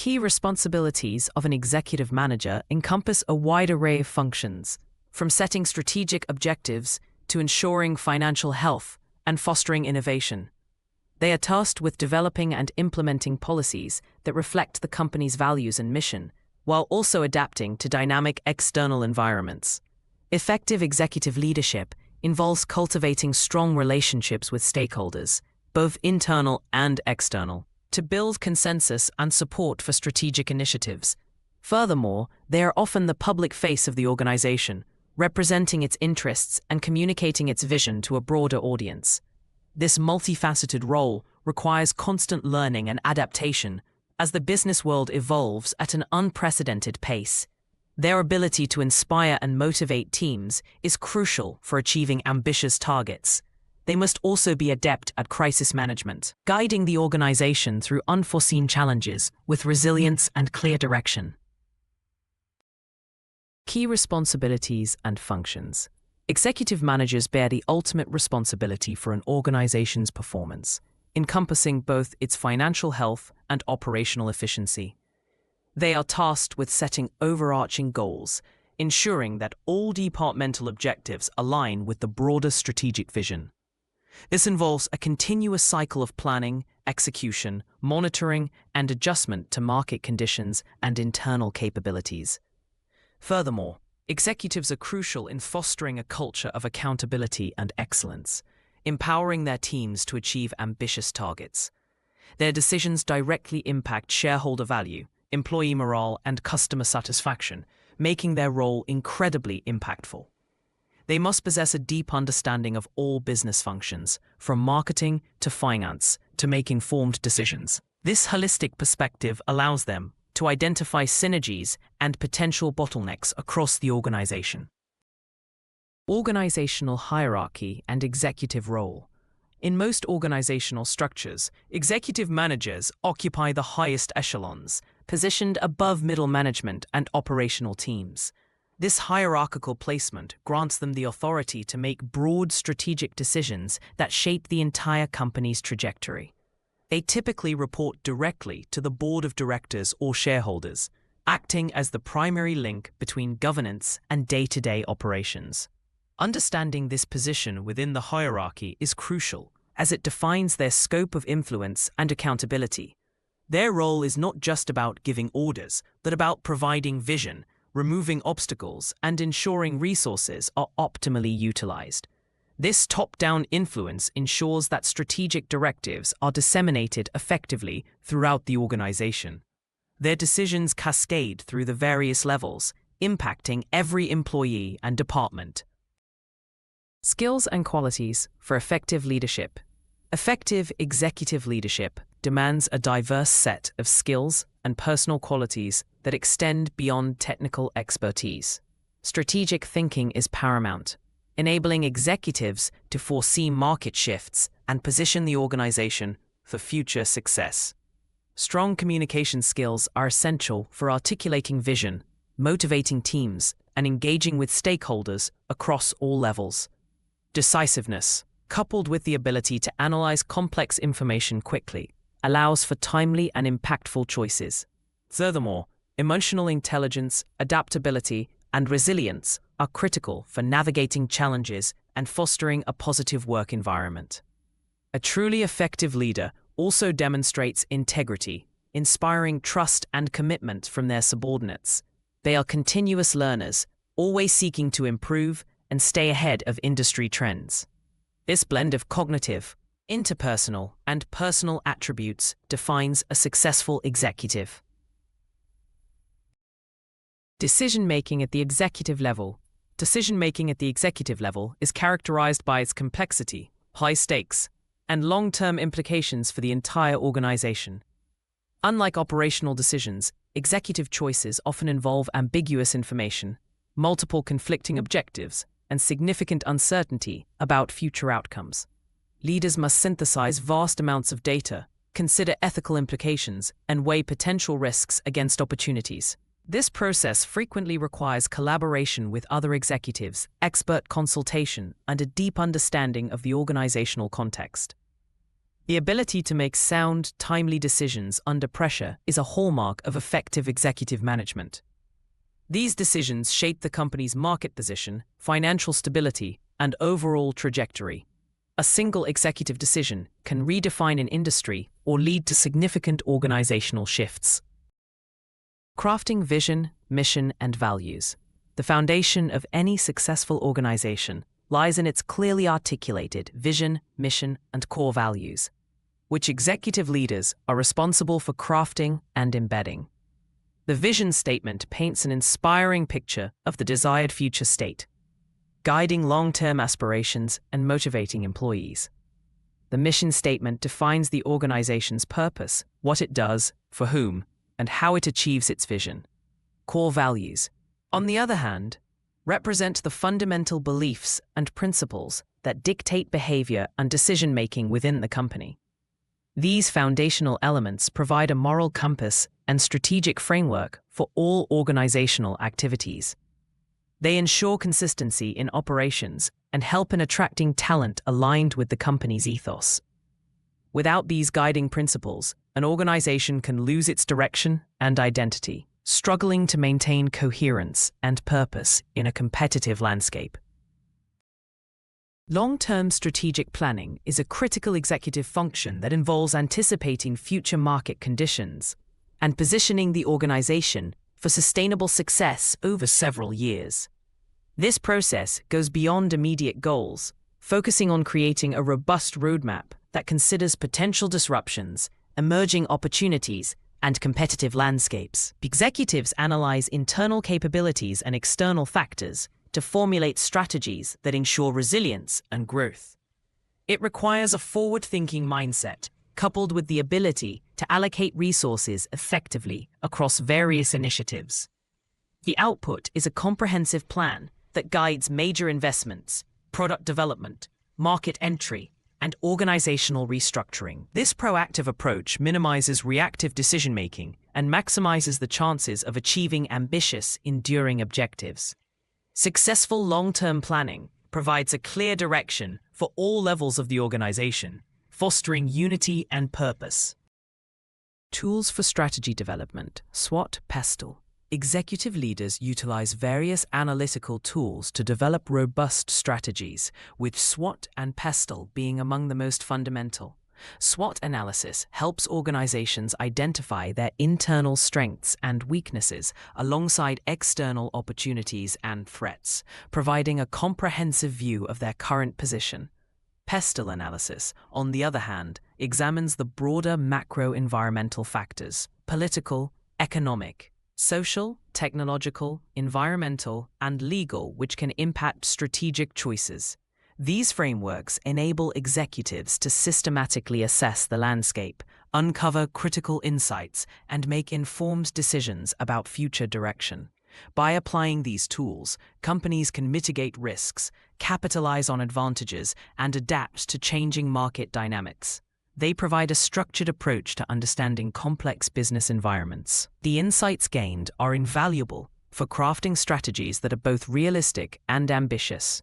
Key responsibilities of an executive manager encompass a wide array of functions, from setting strategic objectives to ensuring financial health and fostering innovation. They are tasked with developing and implementing policies that reflect the company's values and mission, while also adapting to dynamic external environments. Effective executive leadership involves cultivating strong relationships with stakeholders, both internal and external, to build consensus and support for strategic initiatives. Furthermore, they are often the public face of the organization, representing its interests and communicating its vision to a broader audience. This multifaceted role requires constant learning and adaptation as the business world evolves at an unprecedented pace. Their ability to inspire and motivate teams is crucial for achieving ambitious targets. They must also be adept at crisis management, guiding the organization through unforeseen challenges with resilience and clear direction. Key responsibilities and functions. Executive managers bear the ultimate responsibility for an organization's performance, encompassing both its financial health and operational efficiency. They are tasked with setting overarching goals, ensuring that all departmental objectives align with the broader strategic vision. This involves a continuous cycle of planning, execution, monitoring, and adjustment to market conditions and internal capabilities. Furthermore, executives are crucial in fostering a culture of accountability and excellence, empowering their teams to achieve ambitious targets. Their decisions directly impact shareholder value, employee morale, and customer satisfaction, making their role incredibly impactful. They must possess a deep understanding of all business functions, from marketing to finance, to make informed decisions. This holistic perspective allows them to identify synergies and potential bottlenecks across the organization. Organizational hierarchy and executive role. In most organizational structures, executive managers occupy the highest echelons, positioned above middle management and operational teams. This hierarchical placement grants them the authority to make broad strategic decisions that shape the entire company's trajectory. They typically report directly to the board of directors or shareholders, acting as the primary link between governance and day-to-day operations. Understanding this position within the hierarchy is crucial, as it defines their scope of influence and accountability. Their role is not just about giving orders, but about providing vision, removing obstacles, and ensuring resources are optimally utilized. This top-down influence ensures that strategic directives are disseminated effectively throughout the organization. Their decisions cascade through the various levels, impacting every employee and department. Skills and qualities for effective leadership. Effective executive leadership demands a diverse set of skills and personal qualities that extend beyond technical expertise. Strategic thinking is paramount, enabling executives to foresee market shifts and position the organization for future success. Strong communication skills are essential for articulating vision, motivating teams, and engaging with stakeholders across all levels. Decisiveness, coupled with the ability to analyze complex information quickly, allows for timely and impactful choices. Furthermore, emotional intelligence, adaptability, and resilience are critical for navigating challenges and fostering a positive work environment. A truly effective leader also demonstrates integrity, inspiring trust and commitment from their subordinates. They are continuous learners, always seeking to improve and stay ahead of industry trends. This blend of cognitive, interpersonal, and personal attributes defines a successful executive. Decision-making at the executive level. Decision-making at the executive level is characterized by its complexity, high stakes, and long-term implications for the entire organization. Unlike operational decisions, executive choices often involve ambiguous information, multiple conflicting objectives, and significant uncertainty about future outcomes. Leaders must synthesize vast amounts of data, consider ethical implications, and weigh potential risks against opportunities. This process frequently requires collaboration with other executives, expert consultation, and a deep understanding of the organizational context. The ability to make sound, timely decisions under pressure is a hallmark of effective executive management. These decisions shape the company's market position, financial stability, and overall trajectory. A single executive decision can redefine an industry or lead to significant organizational shifts. Crafting vision, mission, and values. The foundation of any successful organization lies in its clearly articulated vision, mission, and core values, which executive leaders are responsible for crafting and embedding. The vision statement paints an inspiring picture of the desired future state, guiding long-term aspirations and motivating employees. The mission statement defines the organization's purpose, what it does, for whom, and how it achieves its vision. Core values, on the other hand, represent the fundamental beliefs and principles that dictate behavior and decision-making within the company. These foundational elements provide a moral compass and strategic framework for all organizational activities. They ensure consistency in operations and help in attracting talent aligned with the company's ethos. Without these guiding principles, an organization can lose its direction and identity, struggling to maintain coherence and purpose in a competitive landscape. Long-term strategic planning is a critical executive function that involves anticipating future market conditions and positioning the organization for sustainable success over several years. This process goes beyond immediate goals, focusing on creating a robust roadmap that considers potential disruptions, emerging opportunities, and competitive landscapes. Executives analyze internal capabilities and external factors to formulate strategies that ensure resilience and growth. It requires a forward-thinking mindset, coupled with the ability to allocate resources effectively across various initiatives. The output is a comprehensive plan that guides major investments, product development, market entry, and organizational restructuring. This proactive approach minimizes reactive decision-making and maximizes the chances of achieving ambitious, enduring objectives. Successful long-term planning provides a clear direction for all levels of the organization, fostering unity and purpose. Tools for strategy development, SWOT, PESTLE. Executive leaders utilize various analytical tools to develop robust strategies, with SWOT and PESTLE being among the most fundamental. SWOT analysis helps organizations identify their internal strengths and weaknesses alongside external opportunities and threats, providing a comprehensive view of their current position. PESTLE analysis, on the other hand, examines the broader macro-environmental factors, political, economic, social, technological, environmental, and legal, which can impact strategic choices. These frameworks enable executives to systematically assess the landscape, uncover critical insights, and make informed decisions about future direction. By applying these tools, companies can mitigate risks, capitalize on advantages, and adapt to changing market dynamics. They provide a structured approach to understanding complex business environments. The insights gained are invaluable for crafting strategies that are both realistic and ambitious.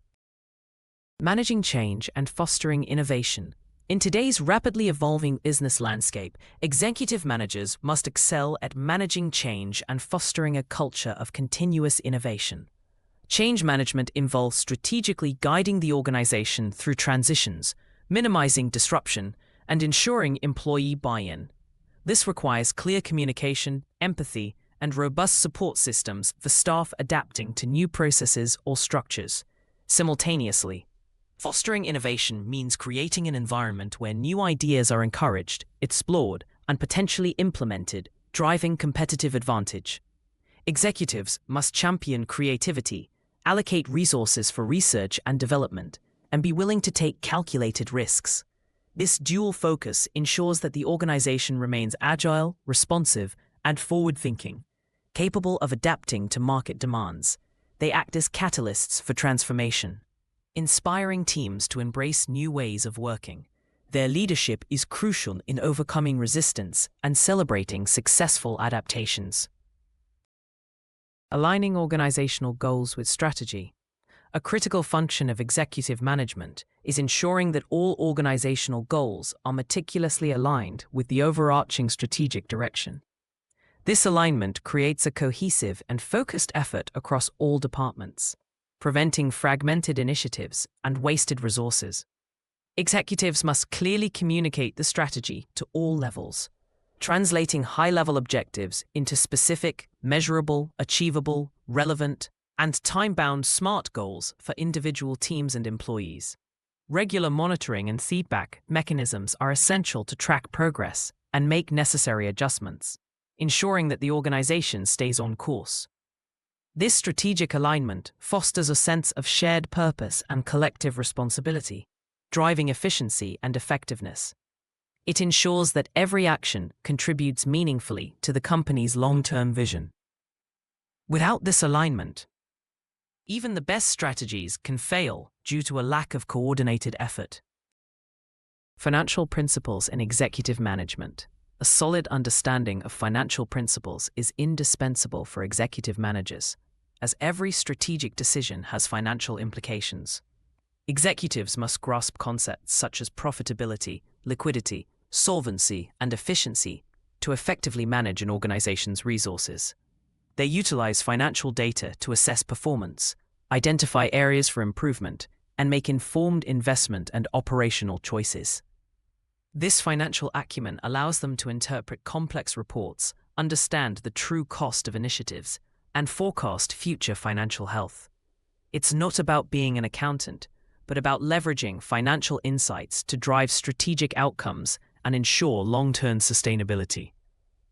Managing change and fostering innovation. In today's rapidly evolving business landscape, executive managers must excel at managing change and fostering a culture of continuous innovation. Change management involves strategically guiding the organization through transitions, minimizing disruption, and ensuring employee buy-in. This requires clear communication, empathy, and robust support systems for staff adapting to new processes or structures. Simultaneously, fostering innovation means creating an environment where new ideas are encouraged, explored, and potentially implemented, driving competitive advantage. Executives must champion creativity, allocate resources for research and development, and be willing to take calculated risks. This dual focus ensures that the organization remains agile, responsive, and forward-thinking, capable of adapting to market demands. They act as catalysts for transformation, inspiring teams to embrace new ways of working. Their leadership is crucial in overcoming resistance and celebrating successful adaptations. Aligning organizational goals with strategy. A critical function of executive management is ensuring that all organizational goals are meticulously aligned with the overarching strategic direction. This alignment creates a cohesive and focused effort across all departments, preventing fragmented initiatives and wasted resources. Executives must clearly communicate the strategy to all levels, translating high-level objectives into specific, measurable, achievable, relevant, and time-bound SMART goals for individual teams and employees. Regular monitoring and feedback mechanisms are essential to track progress and make necessary adjustments, ensuring that the organization stays on course. This strategic alignment fosters a sense of shared purpose and collective responsibility, driving efficiency and effectiveness. It ensures that every action contributes meaningfully to the company's long-term vision. Without this alignment, even the best strategies can fail due to a lack of coordinated effort. Financial principles in executive management. A solid understanding of financial principles is indispensable for executive managers, as every strategic decision has financial implications. Executives must grasp concepts such as profitability, liquidity, solvency, and efficiency to effectively manage an organization's resources. They utilize financial data to assess performance, identify areas for improvement, and make informed investment and operational choices. This financial acumen allows them to interpret complex reports, understand the true cost of initiatives, and forecast future financial health. It's not about being an accountant, but about leveraging financial insights to drive strategic outcomes and ensure long-term sustainability.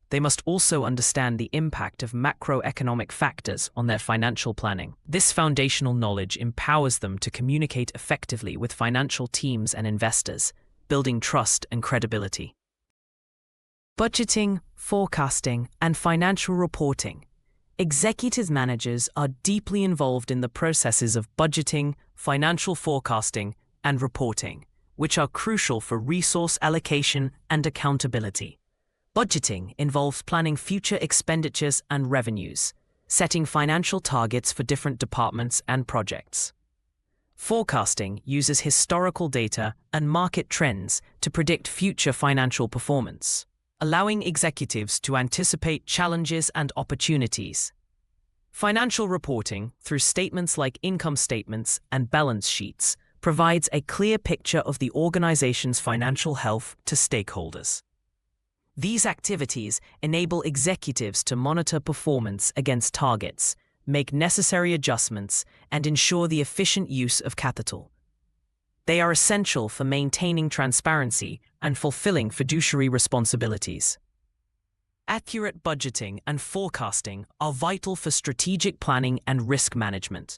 They must also understand the impact of macroeconomic factors on their financial planning. This foundational knowledge empowers them to communicate effectively with financial teams and investors, building trust and credibility. Budgeting, forecasting, and financial reporting. Executive managers are deeply involved in the processes of budgeting, financial forecasting, and reporting, which are crucial for resource allocation and accountability. Budgeting involves planning future expenditures and revenues, setting financial targets for different departments and projects. Forecasting uses historical data and market trends to predict future financial performance, allowing executives to anticipate challenges and opportunities. Financial reporting, through statements like income statements and balance sheets, provides a clear picture of the organization's financial health to stakeholders. These activities enable executives to monitor performance against targets, make necessary adjustments, and ensure the efficient use of capital. They are essential for maintaining transparency and fulfilling fiduciary responsibilities. Accurate budgeting and forecasting are vital for strategic planning and risk management.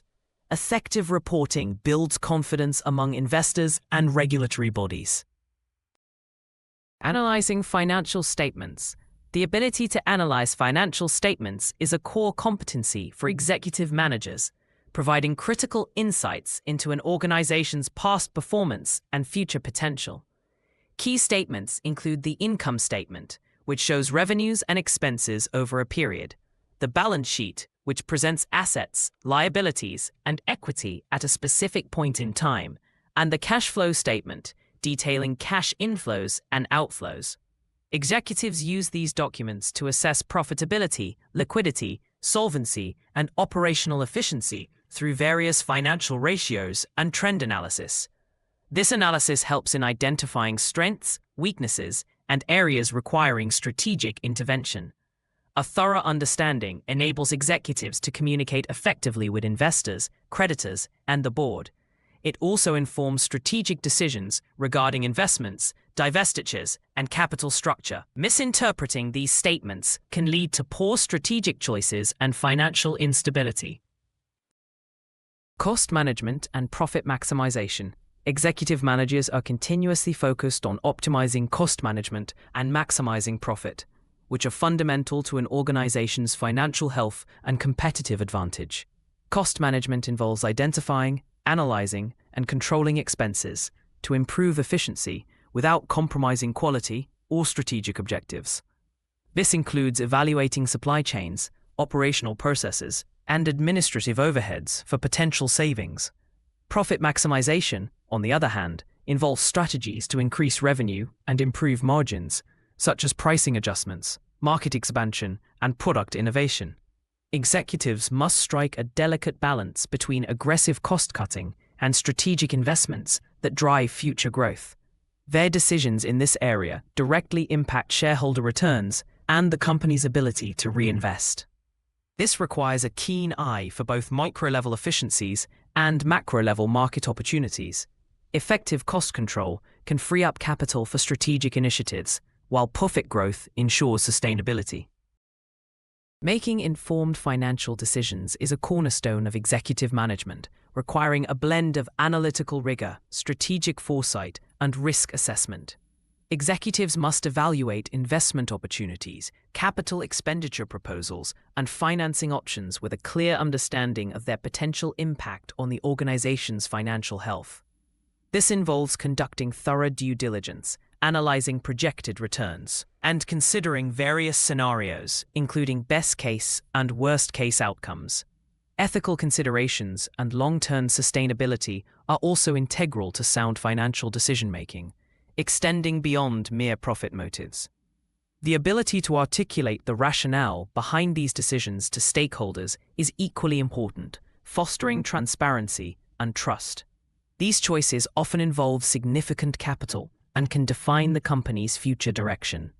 Effective reporting builds confidence among investors and regulatory bodies. Analyzing financial statements. The ability to analyze financial statements is a core competency for executive managers, providing critical insights into an organization's past performance and future potential. Key statements include the income statement, which shows revenues and expenses over a period, the balance sheet, which presents assets, liabilities, and equity at a specific point in time, and the cash flow statement, detailing cash inflows and outflows. Executives use these documents to assess profitability, liquidity, solvency, and operational efficiency through various financial ratios and trend analysis. This analysis helps in identifying strengths, weaknesses, and areas requiring strategic intervention. A thorough understanding enables executives to communicate effectively with investors, creditors, and the board. It also informs strategic decisions regarding investments, divestitures, and capital structure. Misinterpreting these statements can lead to poor strategic choices and financial instability. Cost management and profit maximization. Executive managers are continuously focused on optimizing cost management and maximizing profit, which are fundamental to an organization's financial health and competitive advantage. Cost management involves identifying, analyzing, and controlling expenses to improve efficiency without compromising quality or strategic objectives. This includes evaluating supply chains, operational processes, and administrative overheads for potential savings. Profit maximization on the other hand, involves strategies to increase revenue and improve margins, such as pricing adjustments, market expansion, and product innovation. Executives must strike a delicate balance between aggressive cost-cutting and strategic investments that drive future growth. Their decisions in this area directly impact shareholder returns and the company's ability to reinvest. This requires a keen eye for both micro-level efficiencies and macro-level market opportunities. Effective cost control can free up capital for strategic initiatives, while profit growth ensures sustainability. Making informed financial decisions is a cornerstone of executive management, requiring a blend of analytical rigor, strategic foresight, and risk assessment. Executives must evaluate investment opportunities, capital expenditure proposals, and financing options with a clear understanding of their potential impact on the organization's financial health. This involves conducting thorough due diligence, analyzing projected returns, and considering various scenarios, including best-case and worst-case outcomes. Ethical considerations and long-term sustainability are also integral to sound financial decision-making, extending beyond mere profit motives. The ability to articulate the rationale behind these decisions to stakeholders is equally important, fostering transparency and trust. These choices often involve significant capital and can define the company's future direction.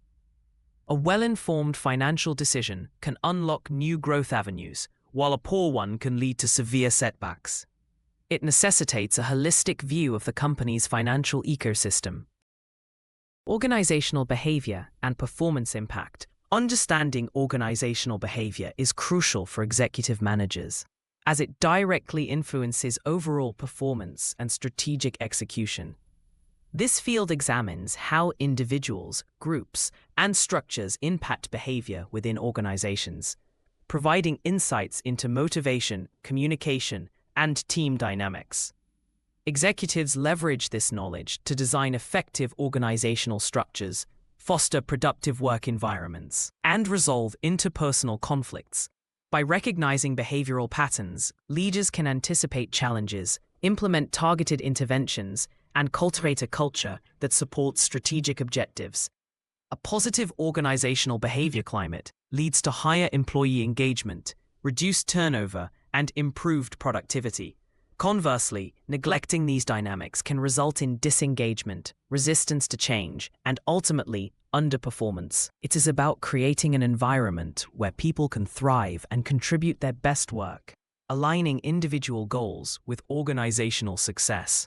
A well-informed financial decision can unlock new growth avenues, while a poor one can lead to severe setbacks. It necessitates a holistic view of the company's financial ecosystem. Organizational behavior and performance impact. Understanding organizational behavior is crucial for executive managers, as it directly influences overall performance and strategic execution. This field examines how individuals, groups, and structures impact behavior within organizations, providing insights into motivation, communication, and team dynamics. Executives leverage this knowledge to design effective organizational structures, foster productive work environments, and resolve interpersonal conflicts. By recognizing behavioral patterns, leaders can anticipate challenges, implement targeted interventions, and cultivate a culture that supports strategic objectives. A positive organizational behavior climate leads to higher employee engagement, reduced turnover, and improved productivity. Conversely, neglecting these dynamics can result in disengagement, resistance to change, and ultimately, underperformance. It is about creating an environment where people can thrive and contribute their best work, aligning individual goals with organizational success.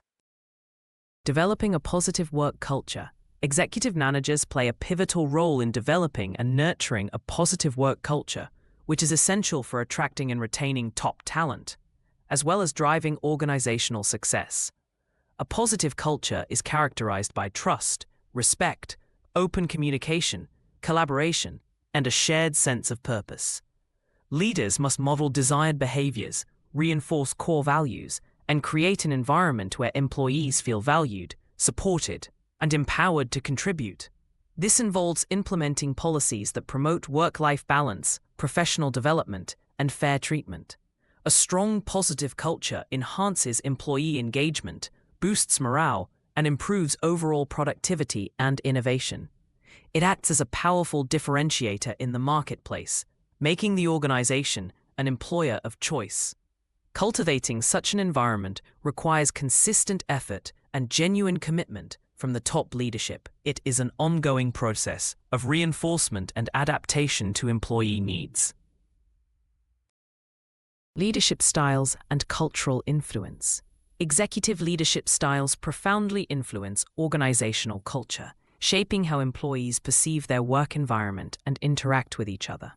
Developing a positive work culture. Executive managers play a pivotal role in developing and nurturing a positive work culture, which is essential for attracting and retaining top talent, as well as driving organizational success. A positive culture is characterized by trust, respect, open communication, collaboration, and a shared sense of purpose. Leaders must model desired behaviors, reinforce core values, and create an environment where employees feel valued, supported, and empowered to contribute. This involves implementing policies that promote work-life balance, professional development, and fair treatment. A strong positive culture enhances employee engagement, boosts morale, and improves overall productivity and innovation. It acts as a powerful differentiator in the marketplace, making the organization an employer of choice. Cultivating such an environment requires consistent effort and genuine commitment from the top leadership. It is an ongoing process of reinforcement and adaptation to employee needs. Leadership styles and cultural influence. Executive leadership styles profoundly influence organizational culture, shaping how employees perceive their work environment and interact with each other.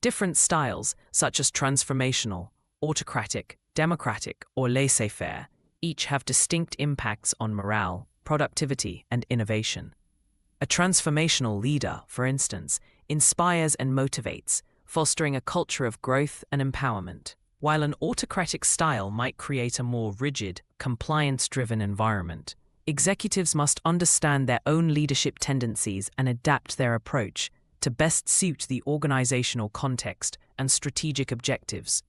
Different styles, such as transformational, autocratic, democratic, or laissez-faire, each have distinct impacts on morale, productivity, and innovation. A transformational leader, for instance, inspires and motivates, fostering a culture of growth and empowerment, while an autocratic style might create a more rigid, compliance-driven environment. Executives must understand their own leadership tendencies and adapt their approach to best suit the organizational context and strategic objectives.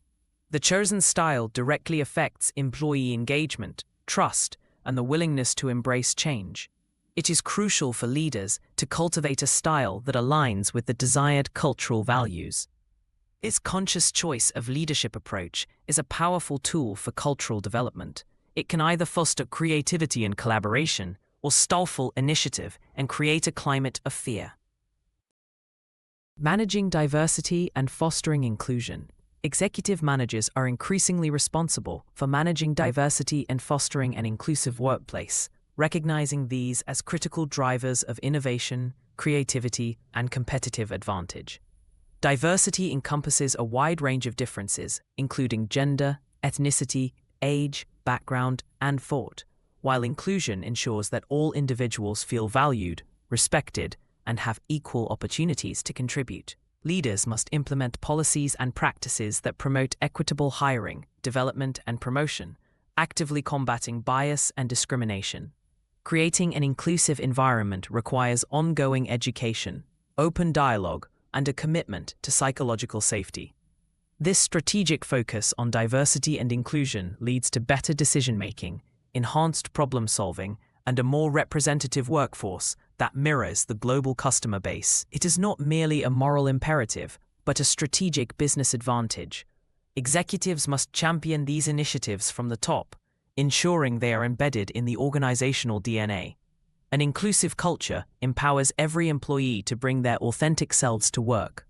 The chosen style directly affects employee engagement, trust, and the willingness to embrace change. It is crucial for leaders to cultivate a style that aligns with the desired cultural values. This conscious choice of leadership approach is a powerful tool for cultural development. It can either foster creativity and collaboration or stifle initiative and create a climate of fear. Managing diversity and fostering inclusion. Executive managers are increasingly responsible for managing diversity and fostering an inclusive workplace, recognizing these as critical drivers of innovation, creativity, and competitive advantage. Diversity encompasses a wide range of differences, including gender, ethnicity, age, background, and thought, while inclusion ensures that all individuals feel valued, respected, and have equal opportunities to contribute. Leaders must implement policies and practices that promote equitable hiring, development, and promotion, actively combating bias and discrimination. Creating an inclusive environment requires ongoing education, open dialogue, and a commitment to psychological safety. This strategic focus on diversity and inclusion leads to better decision-making, enhanced problem-solving, and a more representative workforce that mirrors the global customer base. It is not merely a moral imperative, but a strategic business advantage. Executives must champion these initiatives from the top, ensuring they are embedded in the organizational DNA. An inclusive culture empowers every employee to bring their authentic selves to work.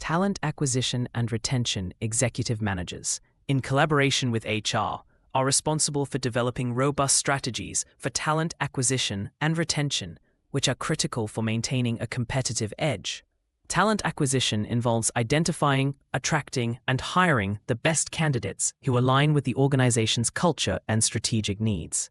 Talent acquisition and retention executive managers, in collaboration with HR, are responsible for developing robust strategies for talent acquisition and retention, which are critical for maintaining a competitive edge. Talent acquisition involves identifying, attracting, and hiring the best candidates who align with the organization's culture and strategic needs.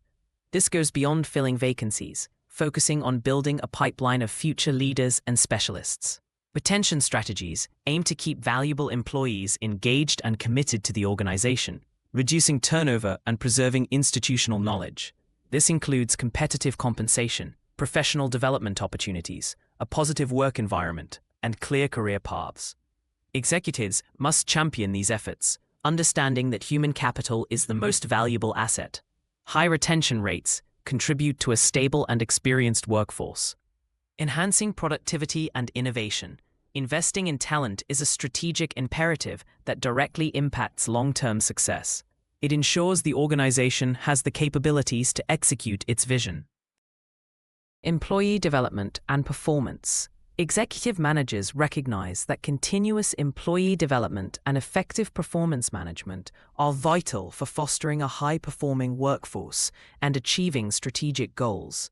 This goes beyond filling vacancies, focusing on building a pipeline of future leaders and specialists. Retention strategies aim to keep valuable employees engaged and committed to the organization, reducing turnover and preserving institutional knowledge. This includes competitive compensation, professional development opportunities, a positive work environment, and clear career paths. Executives must champion these efforts, understanding that human capital is the most valuable asset. High retention rates contribute to a stable and experienced workforce. Enhancing productivity and innovation. Investing in talent is a strategic imperative that directly impacts long-term success. It ensures the organization has the capabilities to execute its vision. Employee development and performance. Executive managers recognize that continuous employee development and effective performance management are vital for fostering a high-performing workforce and achieving strategic goals.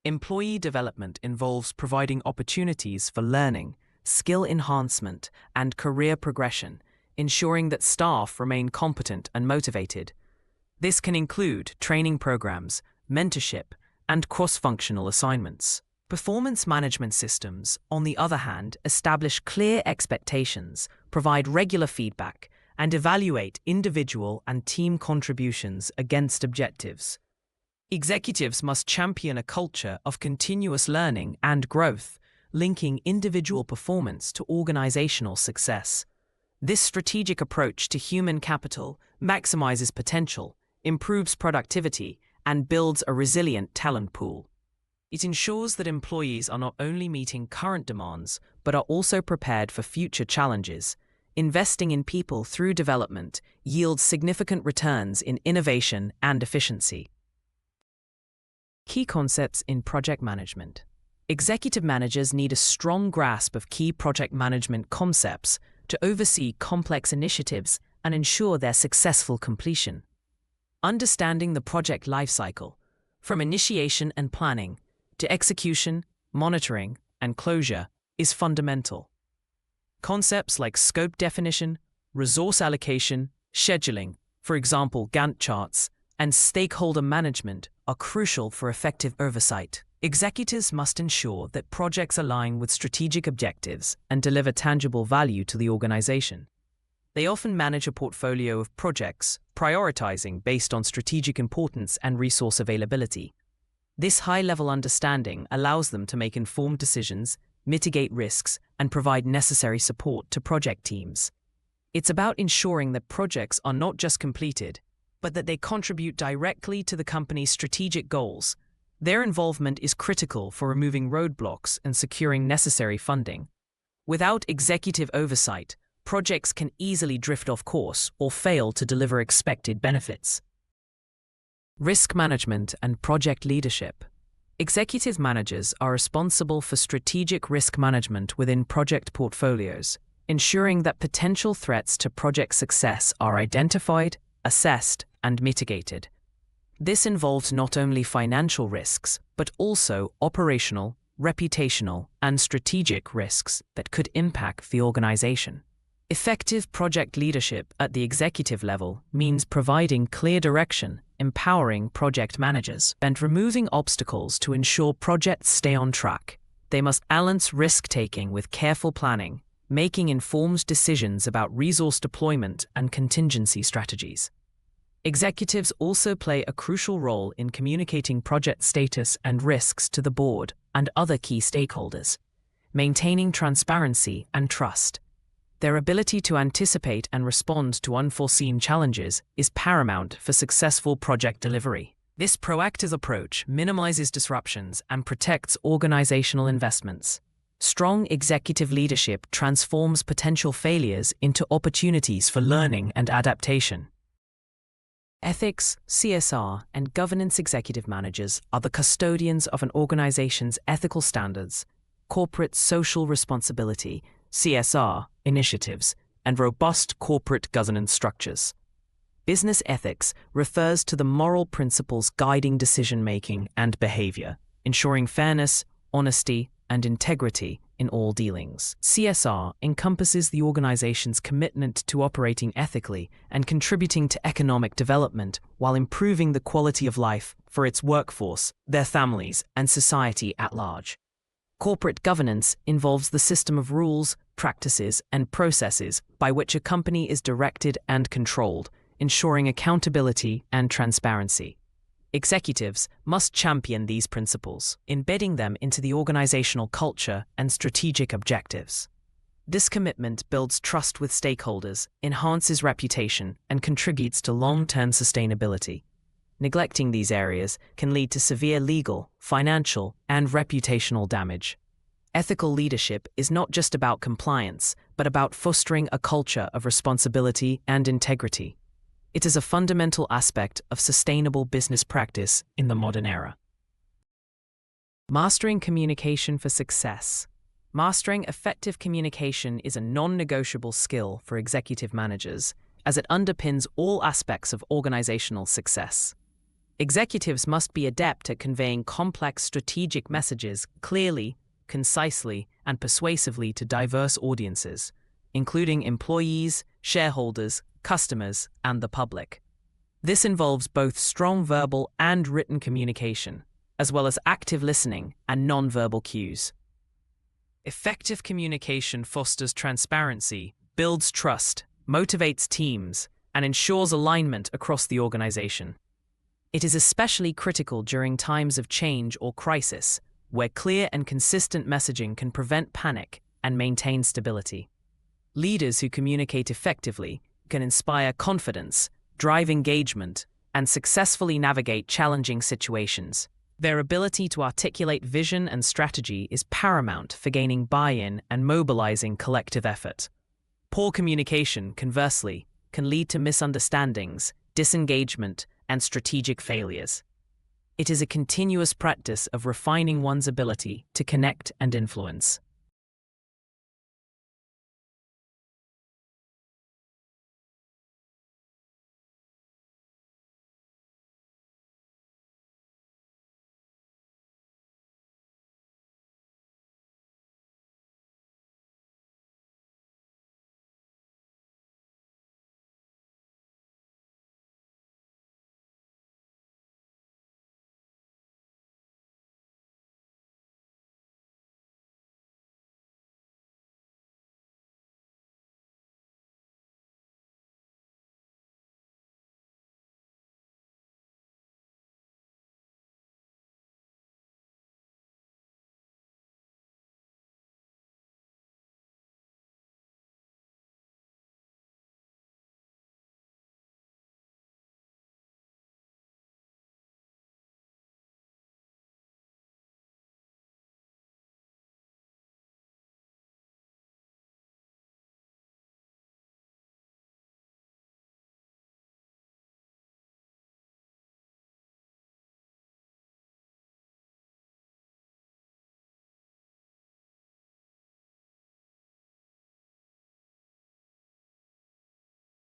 Employee development involves providing opportunities for learning, skill enhancement, and career progression, ensuring that staff remain competent and motivated. This can include training programs, mentorship, and cross-functional assignments. Performance management systems, on the other hand, establish clear expectations, provide regular feedback, and evaluate individual and team contributions against objectives. Executives must champion a culture of continuous learning and growth, linking individual performance to organizational success. This strategic approach to human capital maximizes potential, improves productivity, and builds a resilient talent pool. It ensures that employees are not only meeting current demands, but are also prepared for future challenges. Investing in people through development yields significant returns in innovation and efficiency. Key concepts in project management. Executive managers need a strong grasp of key project management concepts to oversee complex initiatives and ensure their successful completion. Understanding the project lifecycle, from initiation and planning to execution, monitoring, and closure, is fundamental. Concepts like scope definition, resource allocation, scheduling, for example Gantt charts, and stakeholder management are crucial for effective oversight. Executives must ensure that projects align with strategic objectives and deliver tangible value to the organization. They often manage a portfolio of projects, prioritizing based on strategic importance and resource availability. This high-level understanding allows them to make informed decisions, mitigate risks, and provide necessary support to project teams. It's about ensuring that projects are not just completed, but that they contribute directly to the company's strategic goals. Their involvement is critical for removing roadblocks and securing necessary funding. Without executive oversight, projects can easily drift off course or fail to deliver expected benefits. Risk management and project leadership. Executive managers are responsible for strategic risk management within project portfolios, ensuring that potential threats to project success are identified, assessed, and mitigated. This involves not only financial risks, but also operational, reputational, and strategic risks that could impact the organization. Effective project leadership at the executive level means providing clear direction, empowering project managers, and removing obstacles to ensure projects stay on track. They must balance risk-taking with careful planning, making informed decisions about resource deployment and contingency strategies. Executives also play a crucial role in communicating project status and risks to the board and other key stakeholders, maintaining transparency and trust. Their ability to anticipate and respond to unforeseen challenges is paramount for successful project delivery. This proactive approach minimizes disruptions and protects organizational investments. Strong executive leadership transforms potential failures into opportunities for learning and adaptation. Ethics, CSR, and governance. Executive managers are the custodians of an organization's ethical standards, corporate social responsibility, CSR, initiatives, and robust corporate governance structures. Business ethics refers to the moral principles guiding decision-making and behavior, ensuring fairness, honesty, and integrity in all dealings. CSR encompasses the organization's commitment to operating ethically and contributing to economic development while improving the quality of life for its workforce, their families, and society at large. Corporate governance involves the system of rules, practices, and processes by which a company is directed and controlled, ensuring accountability and transparency. Executives must champion these principles, embedding them into the organizational culture and strategic objectives. This commitment builds trust with stakeholders, enhances reputation, and contributes to long-term sustainability. Neglecting these areas can lead to severe legal, financial, and reputational damage. Ethical leadership is not just about compliance, but about fostering a culture of responsibility and integrity. It is a fundamental aspect of sustainable business practice in the modern era. Mastering communication for success. Mastering effective communication is a non-negotiable skill for executive managers, as it underpins all aspects of organizational success. Executives must be adept at conveying complex strategic messages clearly, concisely, and persuasively to diverse audiences, including employees, shareholders, customers, and the public. This involves both strong verbal and written communication, as well as active listening and non-verbal cues. Effective communication fosters transparency, builds trust, motivates teams, and ensures alignment across the organization. It is especially critical during times of change or crisis, where clear and consistent messaging can prevent panic and maintain stability. Leaders who communicate effectively can inspire confidence, drive engagement, and successfully navigate challenging situations. Their ability to articulate vision and strategy is paramount for gaining buy-in and mobilizing collective effort. Poor communication, conversely, can lead to misunderstandings, disengagement, and strategic failures. It is a continuous practice of refining one's ability to connect and influence.